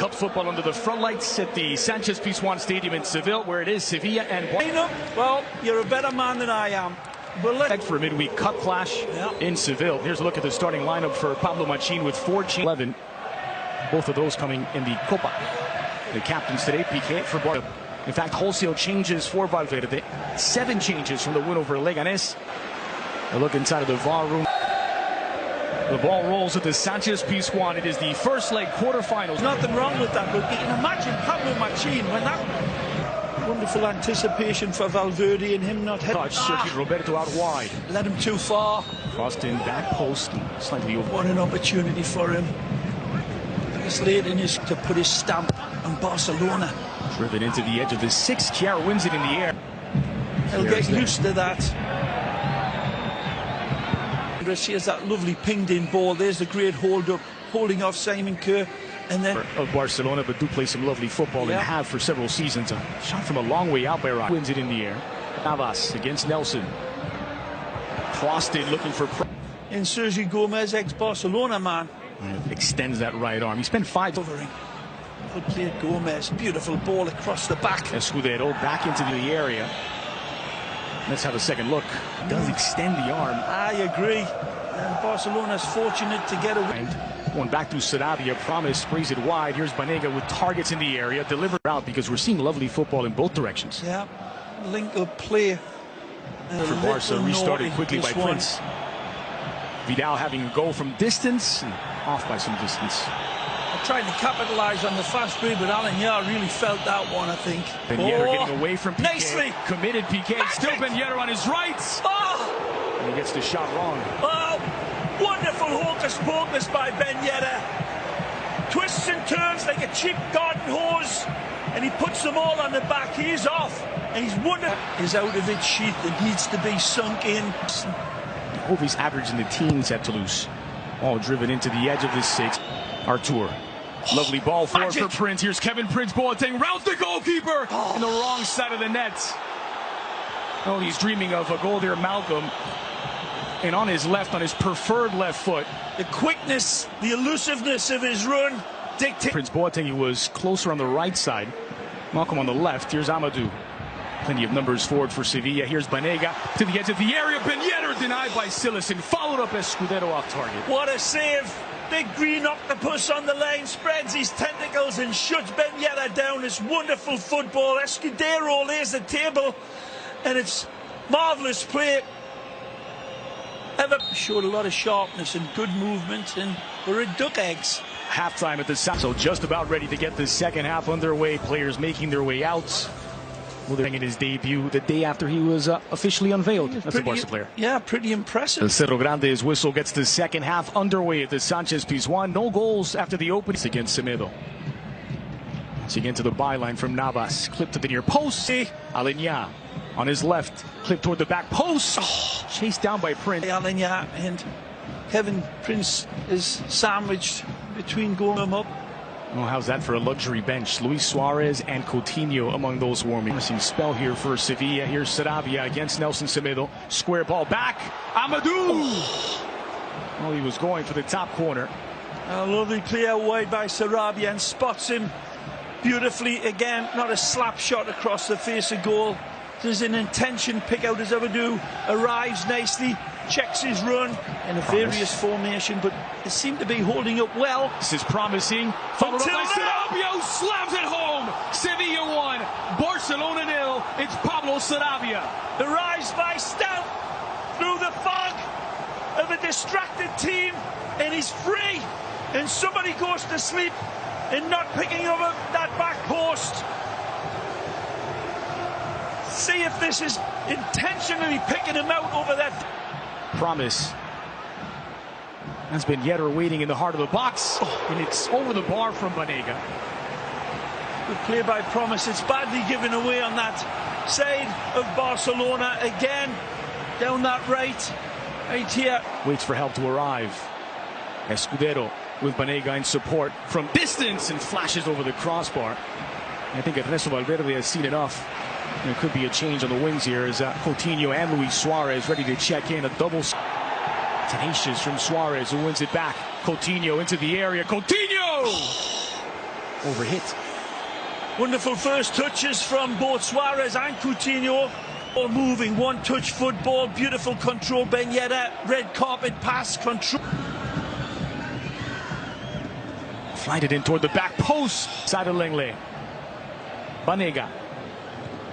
Cup football under the front lights at the Sanchez Pizjuan Stadium in Seville, where it is Sevilla and Barcelona. Well, you're a better man than I am. But for a midweek cup clash in Seville. Here's a look at the starting lineup for Pablo Machin with 11. Both of those coming in the Copa. The captains today, Piqué for Barcelona. In fact, wholesale changes for Valverde. 7 changes from the win over Leganés. A look inside of the VAR room. The ball rolls at the Sanchez Pizjuan. It is the first leg quarterfinals. Nothing wrong with that, but you can imagine Pablo Machin when that wonderful anticipation for Valverde and him not heading. Circuit Roberto out wide. Led him too far. Crossed in back post, slightly over. What an opportunity for him. This late in his to put his stamp on Barcelona. Driven into the edge of the 6. Chiara wins it in the air. He'll get used to that. Here's that lovely pinged-in ball. There's the great hold-up, holding off Simon Kerr. And then of Barcelona, but do play some lovely football and have for several seasons. A shot from a long way out by Rock. Wins it in the air. Navas against Nelson. Crossed it, looking for... And Sergio Gomez, ex-Barcelona man. Extends that right arm. He spent 5... Covering. Good play, Gomez. Beautiful ball across the back. Escudero back into the area. Let's have a second look. Does extend the arm. I agree. And Barcelona's fortunate to get away. One back to Sarabia. Promise sprays it wide. Here's Banega with targets in the area. Delivered out because we're seeing lovely football in both directions. Yeah. Link up play. For Barca, restarted quickly by Prince. Vidal having a goal from distance and off by some distance. Trying to capitalise on the fast break, but Alanya really felt that one, I think. Ben Yedder getting away from Piqué. Nicely. Committed Piqué. Still Ben Yedder on his right. Oh. And he gets the shot wrong. Oh, wonderful hocus pocus by Ben Yedder. Twists and turns like a cheap garden hose, and he puts them all on the back. He is off, and he's wonderful. Is out of its sheath and needs to be sunk in. Hope he's averaging the teens at Toulouse. All driven into the edge of the 6. Artur. Lovely ball forward for Prince. Here's Kevin Prince Boateng. Rounds the goalkeeper in the wrong side of the net. Oh, he's dreaming of a goal there, Malcolm. And on his left, on his preferred left foot. The quickness, the elusiveness of his run dictates. Prince Boateng, he was closer on the right side. Malcolm on the left. Here's Amadou. Plenty of numbers forward for Sevilla. Here's Banega to the edge of the area. Ben Yedder denied by Silesen. Followed up Escudero off target. What a save. Big green octopus on the line, spreads his tentacles and shuts Ben Yedder down. It's wonderful football. Escudero lays the table, and it's marvellous play. Ever showed a lot of sharpness and good movement, and we're at duck eggs. Halftime at the South, so just about ready to get the second half underway. Players making their way out. Well, they're in his debut the day after he was officially unveiled as a Barca player. Yeah, pretty impressive. El Cerro Grande's whistle gets the second half underway at the Sanchez Pizjuan. No goals after the opening against Semedo. So again to the byline from Navas. Clip to the near post. Alenya on his left. Clip toward the back post. Oh, chased down by Prince. Alenya and Kevin Prince is sandwiched between going up. Well, how's that for a luxury bench? Luis Suarez and Coutinho among those warming. Promising spell here for Sevilla. Here's Sarabia against Nelson Semedo. Square ball back. Amadou! Well, he was going for the top corner. A lovely play out wide by Sarabia and spots him beautifully again. Not a slap shot across the face of goal. There's an intention pick out as Amadou. Arrives nicely. Checks his run in a various formation, but it seemed to be holding up well. This is promising. Followed up by Sarabia, slams it home. Sevilla 1, Barcelona 0. It's Pablo Sarabia. Arrives by Stout through the fog of a distracted team, and he's free. And somebody goes to sleep and not picking up that back post. See if this is intentionally picking him out over that. Promise. That's been Yedder waiting in the heart of the box, and it's over the bar from Banega. Good play by Promise. It's badly given away on that side of Barcelona again. Down that right here. Waits for help to arrive. Escudero with Banega in support from distance and flashes over the crossbar. I think Ernesto Valverde has seen enough. There could be a change on the wings here as Coutinho and Luis Suarez ready to check in. A double tenacious from Suarez, who wins it back. Coutinho into the area. Coutinho! overhit. Wonderful first touches from both Suarez and Coutinho. All moving, one-touch football, beautiful control. Ben Yedder, red carpet pass, control. Flighted in toward the back post. Side of Lenglet. Banega.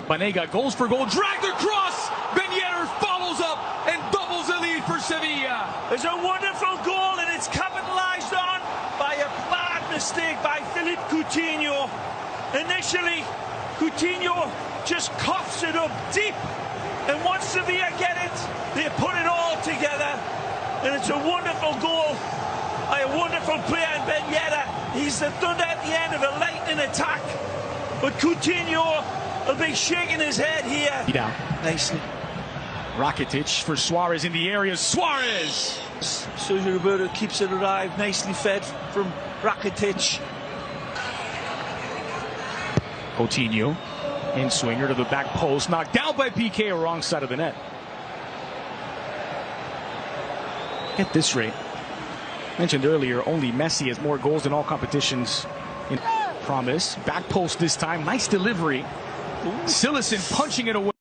Banega goes for goal, dragged across. Ben Yedder follows up and doubles the lead for Sevilla. There's a wonderful goal and it's capitalized on by a bad mistake by Philippe Coutinho. Initially, Coutinho just coughs it up deep, and once Sevilla get it, they put it all together, and it's a wonderful goal by a wonderful player in Ben Yedder. He's the thunder at the end of a lightning attack, but Coutinho will be shaking his head here. Down. Nicely. Rakitic for Suarez in the area. Suarez! Sergio Roberto keeps it alive, nicely fed from Rakitic. Coutinho, in swinger to the back post, knocked down by PK, wrong side of the net. At this rate, mentioned earlier, only Messi has more goals in all competitions. In promise, back post this time, nice delivery. Silesen punching it away.